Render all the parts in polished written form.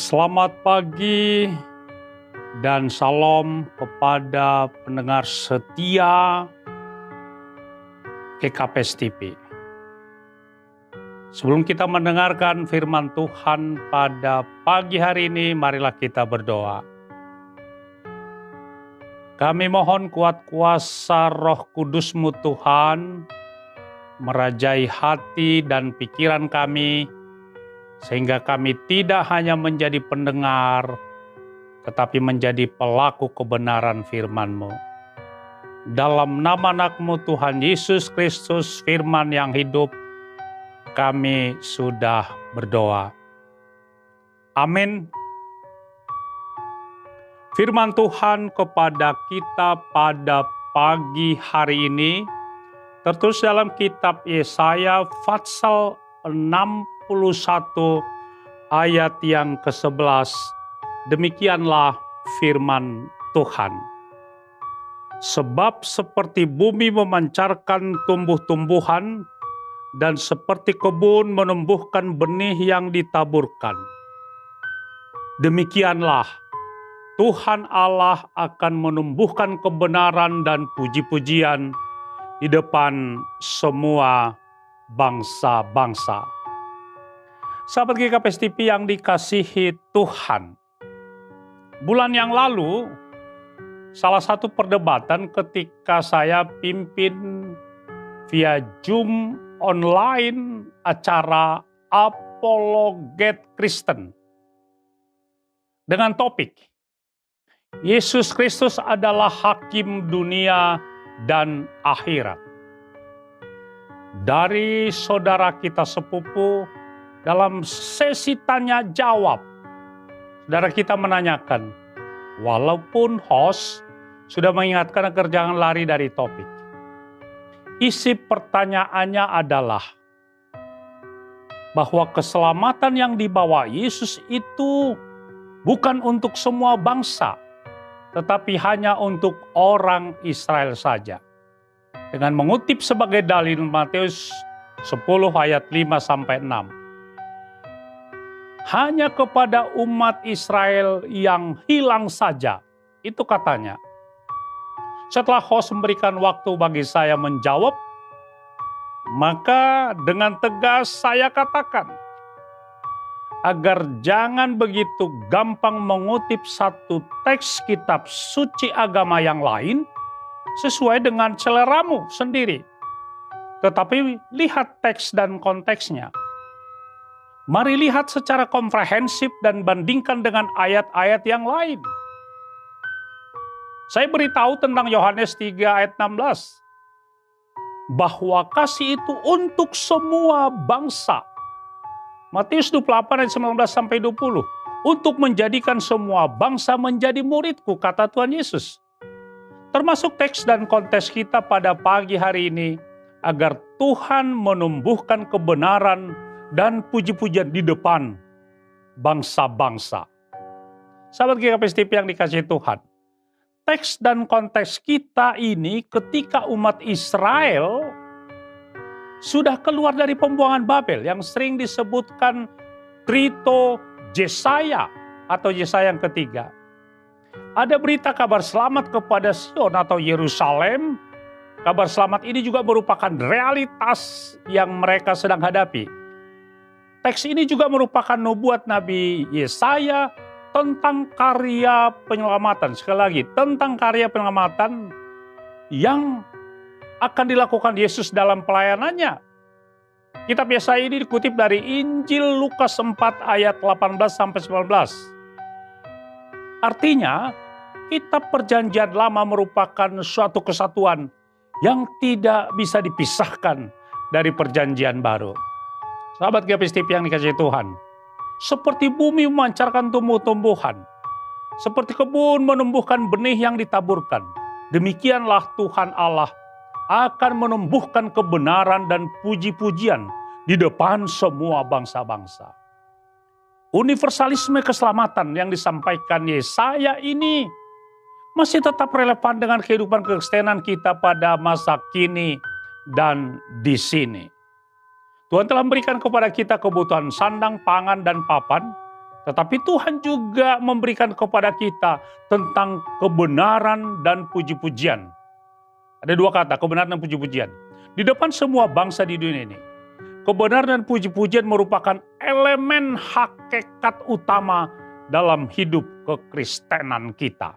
Selamat pagi dan salam kepada pendengar setia GKPS TV. Sebelum kita mendengarkan firman Tuhan pada pagi hari ini, marilah kita berdoa. Kami mohon kuat kuasa Roh Kudus-Mu Tuhan, merajai hati dan pikiran kami, sehingga kami tidak hanya menjadi pendengar, tetapi menjadi pelaku kebenaran firman-Mu. Dalam nama anak-Mu Tuhan Yesus Kristus, firman yang hidup, kami sudah berdoa. Amin. Firman Tuhan kepada kita pada pagi hari ini tertulis dalam kitab Yesaya pasal 61 ayat yang ke-11. Demikianlah firman Tuhan. Sebab seperti bumi memancarkan tumbuh-tumbuhan dan seperti kebun menumbuhkan benih yang ditaburkan, demikianlah Tuhan Allah akan menumbuhkan kebenaran dan puji-pujian di depan semua bangsa-bangsa. Sahabat GKPS TV yang dikasihi Tuhan, bulan yang lalu salah satu perdebatan ketika saya pimpin via Zoom online acara Apologet Kristen dengan topik Yesus Kristus adalah hakim dunia dan akhirat. Dari saudara kita sepupu dalam sesi tanya jawab, saudara kita menanyakan, walaupun host sudah mengingatkan agar jangan lari dari topik. Isi pertanyaannya adalah bahwa keselamatan yang dibawa Yesus itu bukan untuk semua bangsa, tetapi hanya untuk orang Israel saja. Dengan mengutip sebagai dalil Matius 10 ayat 5-6. Hanya kepada umat Israel yang hilang saja, itu katanya. Setelah host memberikan waktu bagi saya menjawab, maka dengan tegas saya katakan, agar jangan begitu gampang mengutip satu teks kitab suci agama yang lain sesuai dengan seleramu sendiri. Tetapi lihat teks dan konteksnya. Mari lihat secara komprehensif dan bandingkan dengan ayat-ayat yang lain. Saya beritahu tentang Yohanes 3 ayat 16. Bahwa kasih itu untuk semua bangsa. Matius 28 ayat 19-20. Untuk menjadikan semua bangsa menjadi muridku, kata Tuhan Yesus. Termasuk teks dan konteks kita pada pagi hari ini, agar Tuhan menumbuhkan kebenaran dan puji-pujian di depan bangsa-bangsa. Sahabat GKPS TV yang dikasihi Tuhan, teks dan konteks kita ini ketika umat Israel sudah keluar dari pembuangan Babel yang sering disebutkan Trito Jesaya atau Yesaya yang ketiga. Ada berita kabar selamat kepada Sion atau Yerusalem. Kabar selamat ini juga merupakan realitas yang mereka sedang hadapi. Teks ini juga merupakan nubuat Nabi Yesaya tentang karya penyelamatan. Sekali lagi, tentang karya penyelamatan yang akan dilakukan Yesus dalam pelayanannya. Kitab Yesaya ini dikutip dari Injil Lukas 4 ayat 18-19. Artinya, kitab perjanjian lama merupakan suatu kesatuan yang tidak bisa dipisahkan dari perjanjian baru. Sahabat GKPS TV yang dikasihi Tuhan, seperti bumi memancarkan tumbuh-tumbuhan, seperti kebun menumbuhkan benih yang ditaburkan, demikianlah Tuhan Allah akan menumbuhkan kebenaran dan puji-pujian di depan semua bangsa-bangsa. Universalisme keselamatan yang disampaikan Yesaya ini masih tetap relevan dengan kehidupan kekristenan kita pada masa kini dan di sini. Tuhan telah memberikan kepada kita kebutuhan sandang, pangan, dan papan Tetapi Tuhan juga memberikan kepada kita tentang kebenaran dan puji-pujian. Ada dua kata, kebenaran dan puji-pujian. Di depan semua bangsa di dunia ini, kebenaran dan puji-pujian merupakan elemen hakikat utama dalam hidup kekristenan kita.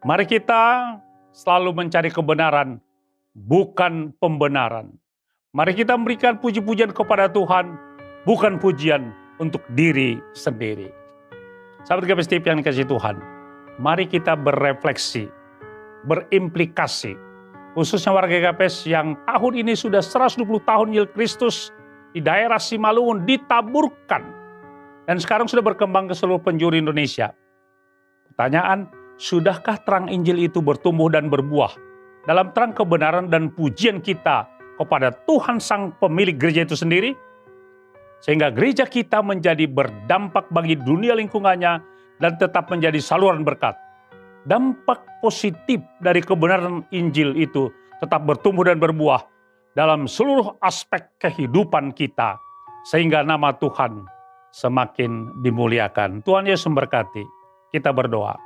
Mari kita selalu mencari kebenaran, bukan pembenaran. Mari kita memberikan puji-pujian kepada Tuhan, bukan pujian untuk diri sendiri. Sahabat GKP Steve yang dikasihi Tuhan, mari kita berefleksi, berimplikasi, khususnya warga GKP yang tahun ini sudah 120 tahun Injil Kristus di daerah Simalungun ditaburkan, dan sekarang sudah berkembang ke seluruh penjuru Indonesia. Pertanyaan, sudahkah terang Injil itu bertumbuh dan berbuah dalam terang kebenaran dan pujian kita kepada Tuhan Sang Pemilik gereja itu sendiri? Sehingga gereja kita menjadi berdampak bagi dunia lingkungannya dan tetap menjadi saluran berkat. Dampak positif dari kebenaran Injil itu tetap bertumbuh dan berbuah dalam seluruh aspek kehidupan kita, sehingga nama Tuhan semakin dimuliakan. Tuhan Yesus memberkati. Kita berdoa.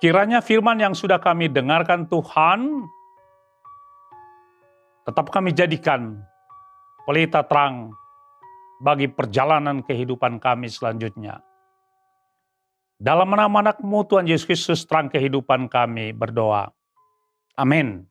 Kiranya firman yang sudah kami dengarkan Tuhan, tetap kami jadikan pelita terang bagi perjalanan kehidupan kami selanjutnya. Dalam nama anak-Mu Tuhan Yesus Kristus, terang kehidupan kami berdoa. Amin.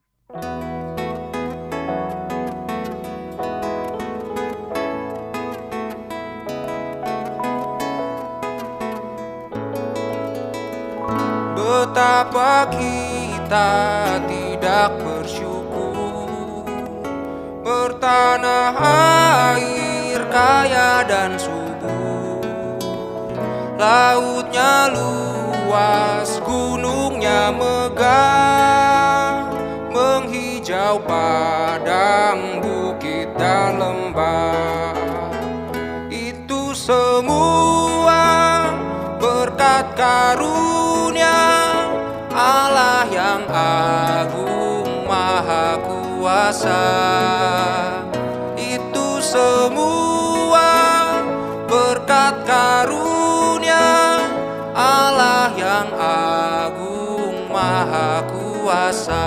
Betapa kita tidak bersyukur, bertanah air kaya dan subur, lautnya luas, gunungnya megah, menghijau padang, bukit dan lembah. Itu semua berkat karunia Allah yang agung maha kuasa. Itu semua berkat karunia Allah yang agung maha kuasa.